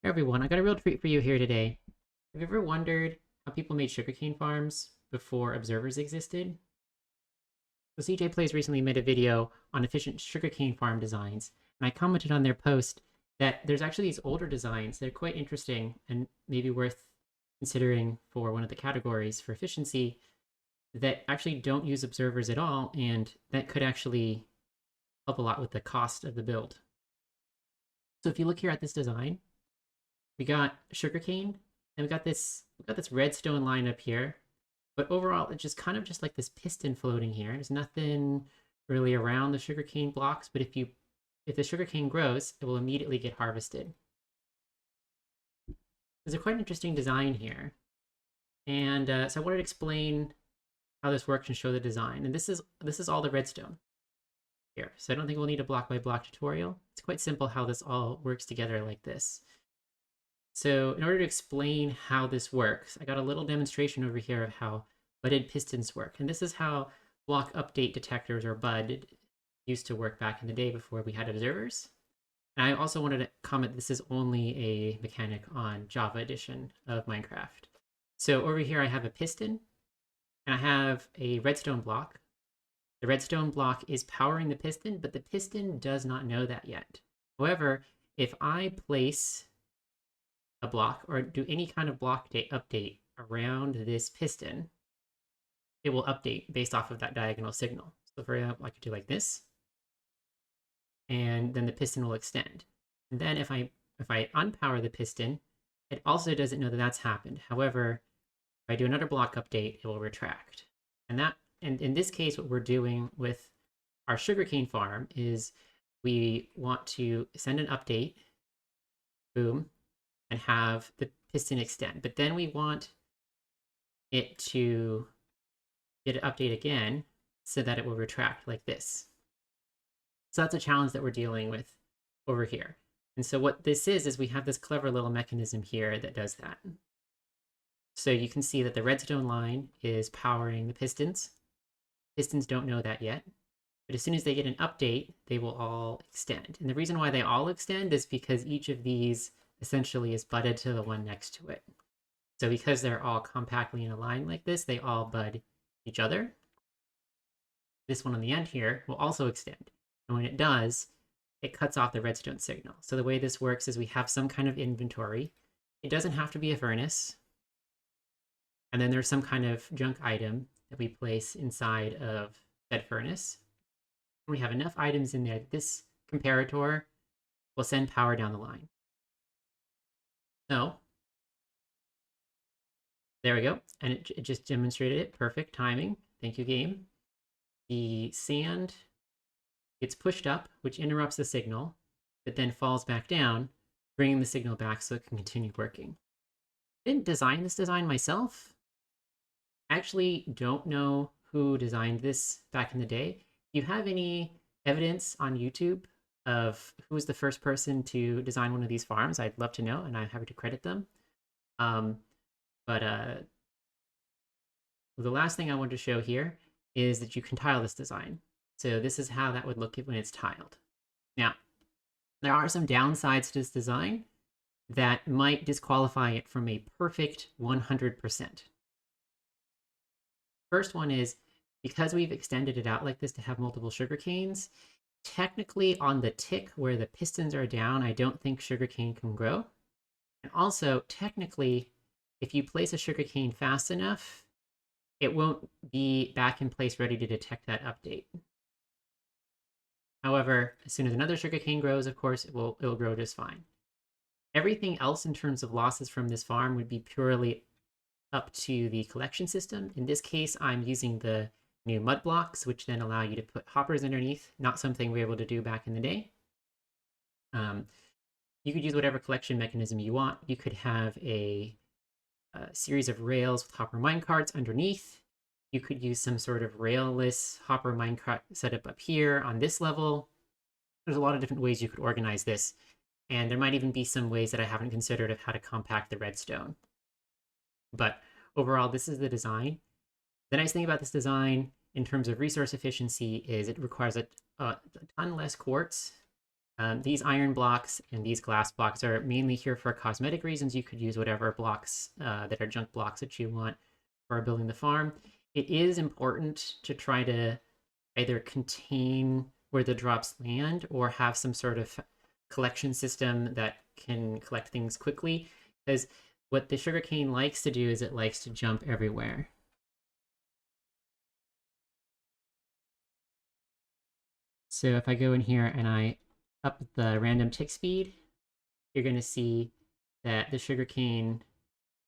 Hey everyone, I got a real treat for you here today. Have you ever wondered how people made sugarcane farms before observers existed? So CJ Plays recently made a video on efficient sugarcane farm designs, and I commented on their post that there's actually these older designs that are quite interesting and maybe worth considering for one of the categories for efficiency that actually don't use observers at all, and that could actually help a lot with the cost of the build. So if you look here at this design, we got sugarcane, and we got this redstone line up here. But overall, it's just kind of just like this piston floating here. There's nothing really around the sugarcane blocks, but if the sugarcane grows, it will immediately get harvested. There's a quite interesting design here, and so I wanted to explain how this works and show the design. And this is all the redstone here, so I don't think we'll need a block by block tutorial. It's quite simple how this all works together like this. So in order to explain how this works, I got a little demonstration over here of how budded pistons work. And this is how block update detectors, or BUD, used to work back in the day before we had observers. And I also wanted to comment this is only a mechanic on Java edition of Minecraft. So over here I have a piston, and I have a redstone block. The redstone block is powering the piston, but the piston does not know that yet. However, if I place a block or do any kind of block update around this piston, it will update based off of that diagonal signal. So for example, I could do like this, and then the piston will extend. And then if I unpower the piston, it also doesn't know that that's happened. However, if I do another block update, it will retract. And in this case, what we're doing with our sugarcane farm is we want to send an update, boom, and have the piston extend. But then we want it to get an update again so that it will retract like this. So that's a challenge that we're dealing with over here. And so what this is we have this clever little mechanism here that does that. So you can see that the redstone line is powering the pistons. Pistons don't know that yet. But as soon as they get an update, they will all extend. And the reason why they all extend is because each of these essentially is budded to the one next to it. So because they're all compactly in a line like this, they all bud each other. This one on the end here will also extend. And when it does, it cuts off the redstone signal. So the way this works is we have some kind of inventory. It doesn't have to be a furnace. And then there's some kind of junk item that we place inside of that furnace. We have enough items in there that this comparator will send power down the line. So there we go. And it just demonstrated it. Perfect timing. Thank you, game. The sand gets pushed up, which interrupts the signal, but then falls back down, bringing the signal back so it can continue working. I didn't design this design myself. I actually don't know who designed this back in the day. Do you have any evidence on YouTube of who was the first person to design one of these farms? I'd love to know, and I'm happy to credit them. But the last thing I wanted to show here is that you can tile this design. So this is how that would look when it's tiled. Now, there are some downsides to this design that might disqualify it from a perfect 100%. First one is, because we've extended it out like this to have multiple sugarcanes, technically on the tick where the pistons are down, I don't think sugarcane can grow. And also, technically, if you place a sugarcane fast enough, it won't be back in place ready to detect that update. However, as soon as another sugarcane grows, of course, it'll grow just fine. Everything else in terms of losses from this farm would be purely up to the collection system. In this case, I'm using the new mud blocks, which then allow you to put hoppers underneath, not something we were able to do back in the day. You could use whatever collection mechanism you want. You could have a series of rails with hopper minecarts underneath. You could use some sort of railless hopper minecart setup up here on this level. There's a lot of different ways you could organize this. And there might even be some ways that I haven't considered of how to compact the redstone. But overall, this is the design. The nice thing about this design in terms of resource efficiency is it requires a ton less quartz These iron blocks and these glass blocks are mainly here for cosmetic reasons. You could use whatever blocks that are junk blocks that you want for building the farm. It is important to try to either contain where the drops land or have some sort of collection system that can collect things quickly. Because what the sugarcane likes to do is it likes to jump everywhere. So if I go in here and I up the random tick speed, you're going to see that the sugarcane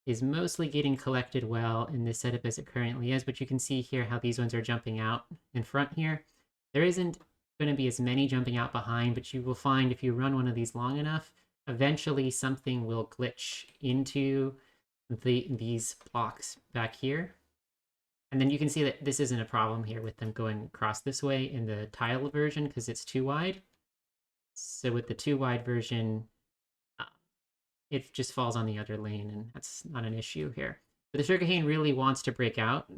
is mostly getting collected well in this setup as it currently is, but you can see here how these ones are jumping out in front here. There isn't going to be as many jumping out behind, but you will find if you run one of these long enough, eventually something will glitch into these blocks back here. And then you can see that this isn't a problem here with them going across this way in the tile version because it's too wide. So with the too wide version, it just falls on the other lane, and that's not an issue here. But the sugarcane really wants to break out.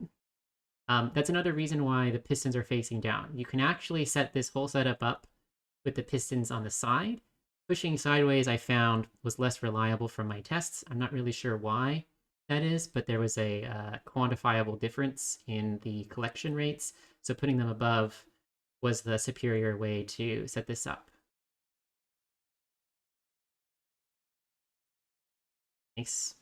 That's another reason why the pistons are facing down. You can actually set this whole setup up with the pistons on the side. Pushing sideways, I found, was less reliable from my tests. I'm not really sure why that is, but there was a quantifiable difference in the collection rates. So putting them above was the superior way to set this up. Thanks.